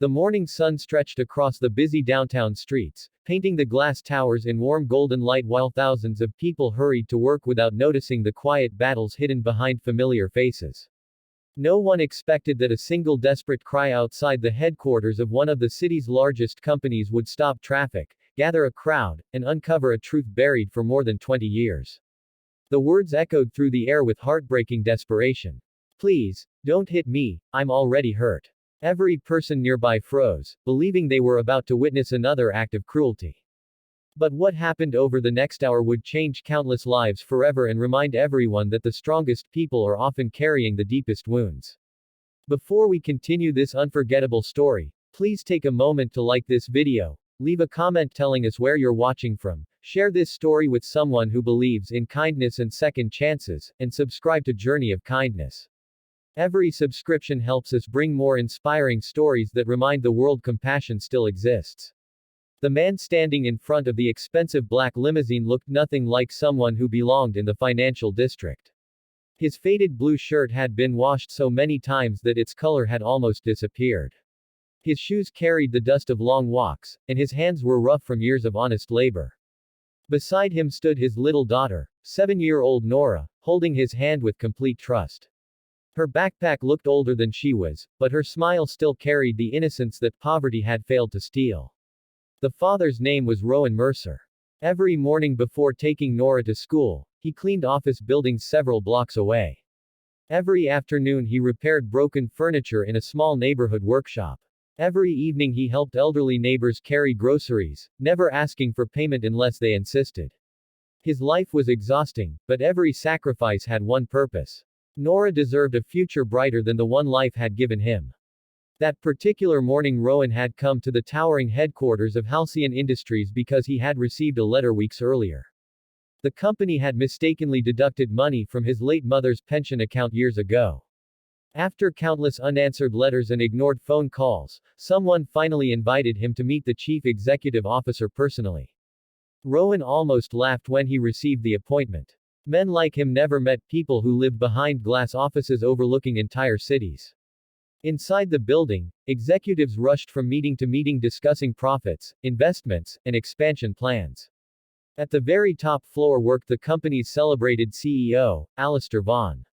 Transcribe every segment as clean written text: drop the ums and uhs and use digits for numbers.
The morning sun stretched across the busy downtown streets, painting the glass towers in warm golden light while thousands of people hurried to work without noticing the quiet battles hidden behind familiar faces. No one expected that a single desperate cry outside the headquarters of one of the city's largest companies would stop traffic, gather a crowd, and uncover a truth buried for more than 20 years. The words echoed through the air with heartbreaking desperation. "Please, don't hit me, I'm already hurt." Every person nearby froze, believing they were about to witness another act of cruelty. But what happened over the next hour would change countless lives forever and remind everyone that the strongest people are often carrying the deepest wounds. Before we continue this unforgettable story, please take a moment to like this video, leave a comment telling us where you're watching from, share this story with someone who believes in kindness and second chances, and subscribe to Journey of Kindness. Every subscription helps us bring more inspiring stories that remind the world compassion still exists. The man standing in front of the expensive black limousine looked nothing like someone who belonged in the financial district. His faded blue shirt had been washed so many times that its color had almost disappeared. His shoes carried the dust of long walks, and his hands were rough from years of honest labor. Beside him stood his little daughter, 7-year-old Nora, holding his hand with complete trust. Her backpack looked older than she was, but her smile still carried the innocence that poverty had failed to steal. The father's name was Rowan Mercer. Every morning before taking Nora to school, he cleaned office buildings several blocks away. Every afternoon he repaired broken furniture in a small neighborhood workshop. Every evening he helped elderly neighbors carry groceries, never asking for payment unless they insisted. His life was exhausting, but every sacrifice had one purpose. Nora deserved a future brighter than the one life had given him. That particular morning Rowan had come to the towering headquarters of Halcyon Industries because he had received a letter weeks earlier. The company had mistakenly deducted money from his late mother's pension account years ago. After countless unanswered letters and ignored phone calls, someone finally invited him to meet the chief executive officer personally. Rowan almost laughed when he received the appointment. Men like him never met people who lived behind glass offices overlooking entire cities. Inside the building, executives rushed from meeting to meeting discussing profits, investments, and expansion plans. At the very top floor worked the company's celebrated CEO, Alistair Vaughan.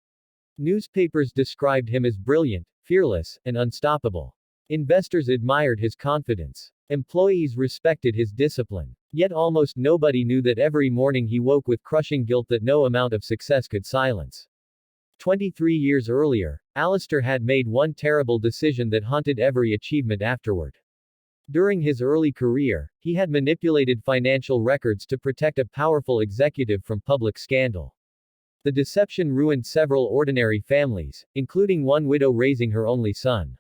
Newspapers described him as brilliant, fearless, and unstoppable. Investors admired his confidence. Employees respected his discipline. Yet almost nobody knew that every morning he woke with crushing guilt that no amount of success could silence. 23 years earlier, Alistair had made one terrible decision that haunted every achievement afterward. During his early career, he had manipulated financial records to protect a powerful executive from public scandal. The deception ruined several ordinary families, including one widow raising her only son.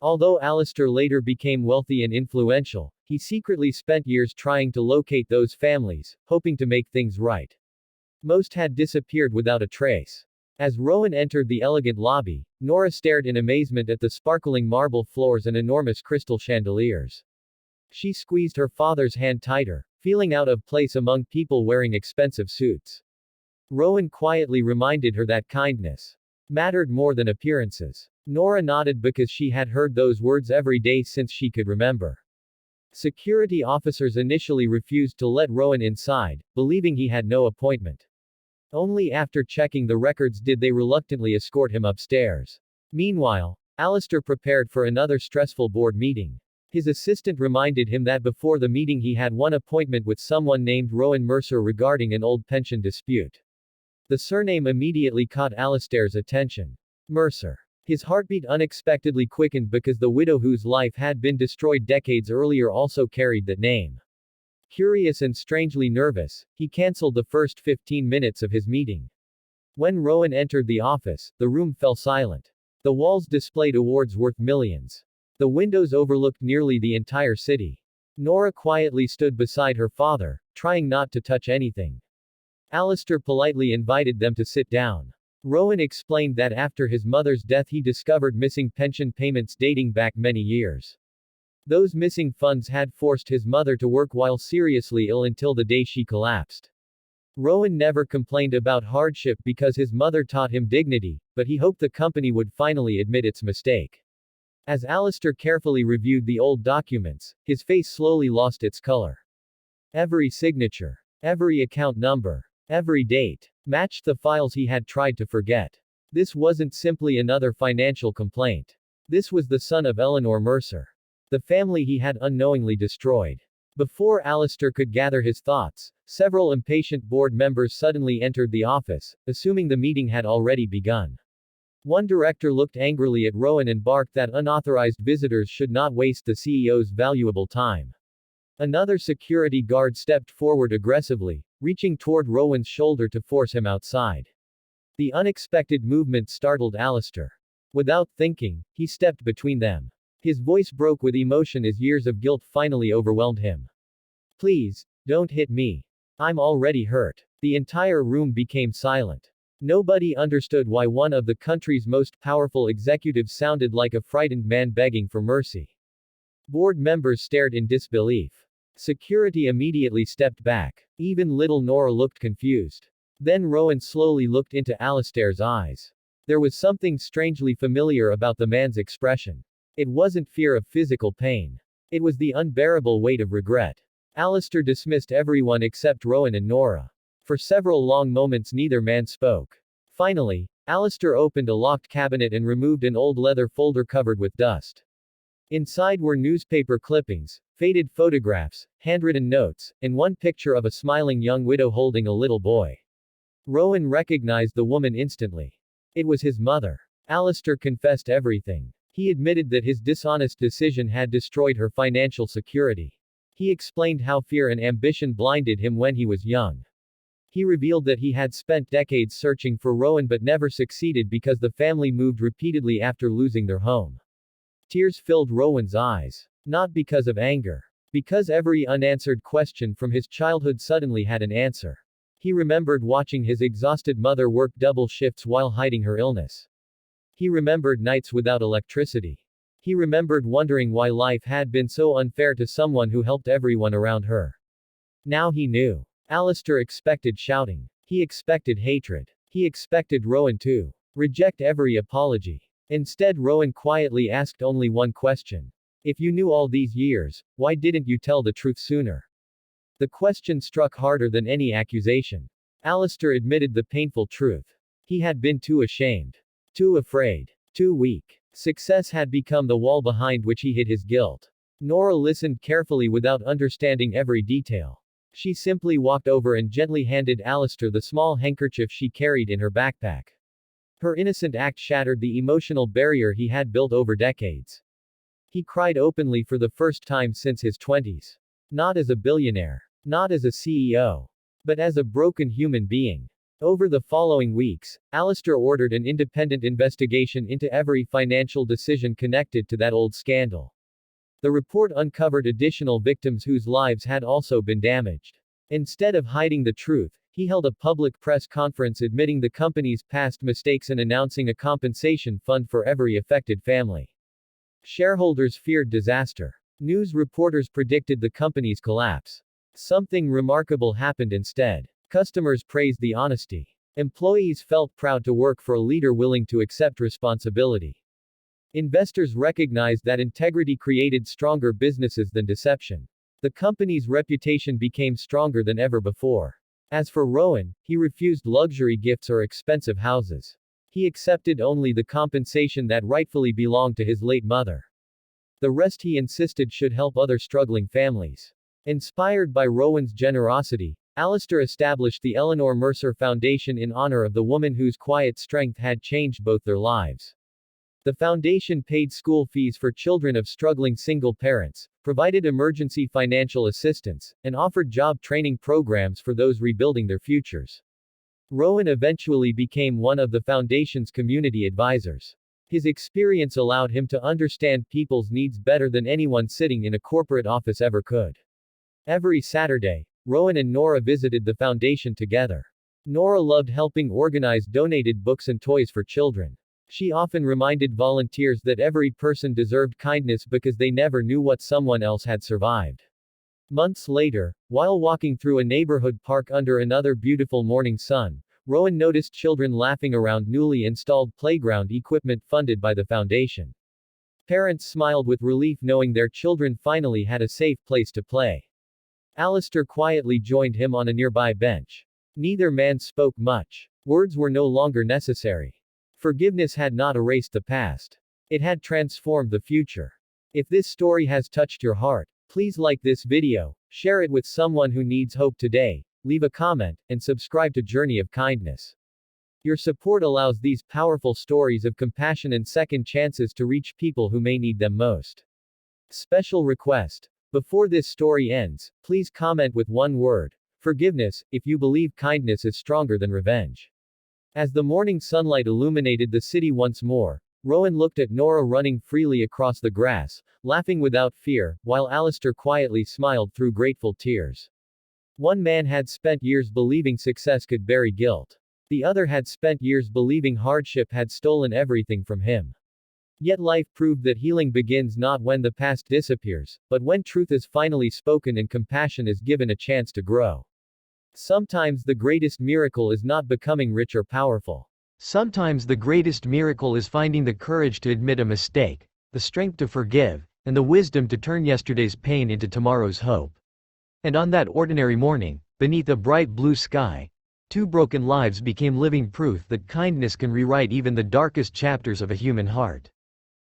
Although Alistair later became wealthy and influential, he secretly spent years trying to locate those families, hoping to make things right. Most had disappeared without a trace. As Rowan entered the elegant lobby, Nora stared in amazement at the sparkling marble floors and enormous crystal chandeliers. She squeezed her father's hand tighter, feeling out of place among people wearing expensive suits. Rowan quietly reminded her that kindness mattered more than appearances. Nora nodded because she had heard those words every day since she could remember. Security officers initially refused to let Rowan inside, believing he had no appointment. Only after checking the records did they reluctantly escort him upstairs. Meanwhile, Alistair prepared for another stressful board meeting. His assistant reminded him that before the meeting he had one appointment with someone named Rowan Mercer regarding an old pension dispute. The surname immediately caught Alistair's attention. Mercer. His heartbeat unexpectedly quickened because the widow whose life had been destroyed decades earlier also carried that name. Curious and strangely nervous, he cancelled the first 15 minutes of his meeting. When Rowan entered the office, the room fell silent. The walls displayed awards worth millions. The windows overlooked nearly the entire city. Nora quietly stood beside her father, trying not to touch anything. Alistair politely invited them to sit down. Rowan explained that after his mother's death he discovered missing pension payments dating back many years. Those missing funds had forced his mother to work while seriously ill until the day she collapsed. Rowan never complained about hardship because his mother taught him dignity, but he hoped the company would finally admit its mistake. As Alistair carefully reviewed the old documents, his face slowly lost its color. Every signature, every account number, every date, matched the files he had tried to forget. This wasn't simply another financial complaint. This was the son of Eleanor Mercer. The family he had unknowingly destroyed. Before Alistair could gather his thoughts, several impatient board members suddenly entered the office, assuming the meeting had already begun. One director looked angrily at Rowan and barked that unauthorized visitors should not waste the CEO's valuable time. Another security guard stepped forward aggressively, reaching toward Rowan's shoulder to force him outside. The unexpected movement startled Alistair. Without thinking, he stepped between them. His voice broke with emotion as years of guilt finally overwhelmed him. Please, don't hit me. I'm already hurt. The entire room became silent. Nobody understood why one of the country's most powerful executives sounded like a frightened man begging for mercy. Board members stared in disbelief. Security immediately stepped back. Even little Nora looked confused. Then Rowan slowly looked into Alistair's eyes. There was something strangely familiar about the man's expression. It wasn't fear of physical pain. It was the unbearable weight of regret. Alistair dismissed everyone except Rowan and Nora. For several long moments neither man spoke. Finally, Alistair opened a locked cabinet and removed an old leather folder covered with dust. Inside were newspaper clippings, faded photographs, handwritten notes, and one picture of a smiling young widow holding a little boy. Rowan recognized the woman instantly. It was his mother. Alistair confessed everything. He admitted that his dishonest decision had destroyed her financial security. He explained how fear and ambition blinded him when he was young. He revealed that he had spent decades searching for Rowan but never succeeded because the family moved repeatedly after losing their home. Tears filled Rowan's eyes. Not because of anger. Because every unanswered question from his childhood suddenly had an answer. He remembered watching his exhausted mother work double shifts while hiding her illness. He remembered nights without electricity. He remembered wondering why life had been so unfair to someone who helped everyone around her. Now he knew. Alistair expected shouting. He expected hatred. He expected Rowan to reject every apology. Instead, Rowan quietly asked only one question. If you knew all these years, why didn't you tell the truth sooner? The question struck harder than any accusation. Alistair admitted the painful truth. He had been too ashamed. Too afraid. Too weak. Success had become the wall behind which he hid his guilt. Nora listened carefully without understanding every detail. She simply walked over and gently handed Alistair the small handkerchief she carried in her backpack. Her innocent act shattered the emotional barrier he had built over decades. He cried openly for the first time since his 20s. Not as a billionaire. Not as a CEO. But as a broken human being. Over the following weeks, Alistair ordered an independent investigation into every financial decision connected to that old scandal. The report uncovered additional victims whose lives had also been damaged. Instead of hiding the truth, he held a public press conference admitting the company's past mistakes and announcing a compensation fund for every affected family. Shareholders feared disaster. News reporters predicted the company's collapse. Something remarkable happened instead. Customers praised the honesty. Employees felt proud to work for a leader willing to accept responsibility. Investors recognized that integrity created stronger businesses than deception. The company's reputation became stronger than ever before. As for Rowan, he refused luxury gifts or expensive houses. He accepted only the compensation that rightfully belonged to his late mother. The rest he insisted should help other struggling families. Inspired by Rowan's generosity, Alistair established the Eleanor Mercer Foundation in honor of the woman whose quiet strength had changed both their lives. The foundation paid school fees for children of struggling single parents, provided emergency financial assistance, and offered job training programs for those rebuilding their futures. Rowan eventually became one of the foundation's community advisors. His experience allowed him to understand people's needs better than anyone sitting in a corporate office ever could. Every Saturday, Rowan and Nora visited the foundation together. Nora loved helping organize donated books and toys for children. She often reminded volunteers that every person deserved kindness because they never knew what someone else had survived. Months later, while walking through a neighborhood park under another beautiful morning sun, Rowan noticed children laughing around newly installed playground equipment funded by the foundation. Parents smiled with relief knowing their children finally had a safe place to play. Alistair quietly joined him on a nearby bench. Neither man spoke much. Words were no longer necessary. Forgiveness had not erased the past. It had transformed the future. If this story has touched your heart, please like this video, share it with someone who needs hope today, leave a comment, and subscribe to Journey of Kindness. Your support allows these powerful stories of compassion and second chances to reach people who may need them most. Special request. Before this story ends, please comment with one word, forgiveness, if you believe kindness is stronger than revenge. As the morning sunlight illuminated the city once more, Rowan looked at Nora running freely across the grass, laughing without fear, while Alistair quietly smiled through grateful tears. One man had spent years believing success could bury guilt. The other had spent years believing hardship had stolen everything from him. Yet life proved that healing begins not when the past disappears, but when truth is finally spoken and compassion is given a chance to grow. Sometimes the greatest miracle is not becoming rich or powerful. Sometimes the greatest miracle is finding the courage to admit a mistake, the strength to forgive, and the wisdom to turn yesterday's pain into tomorrow's hope. And on that ordinary morning, beneath a bright blue sky, two broken lives became living proof that kindness can rewrite even the darkest chapters of a human heart.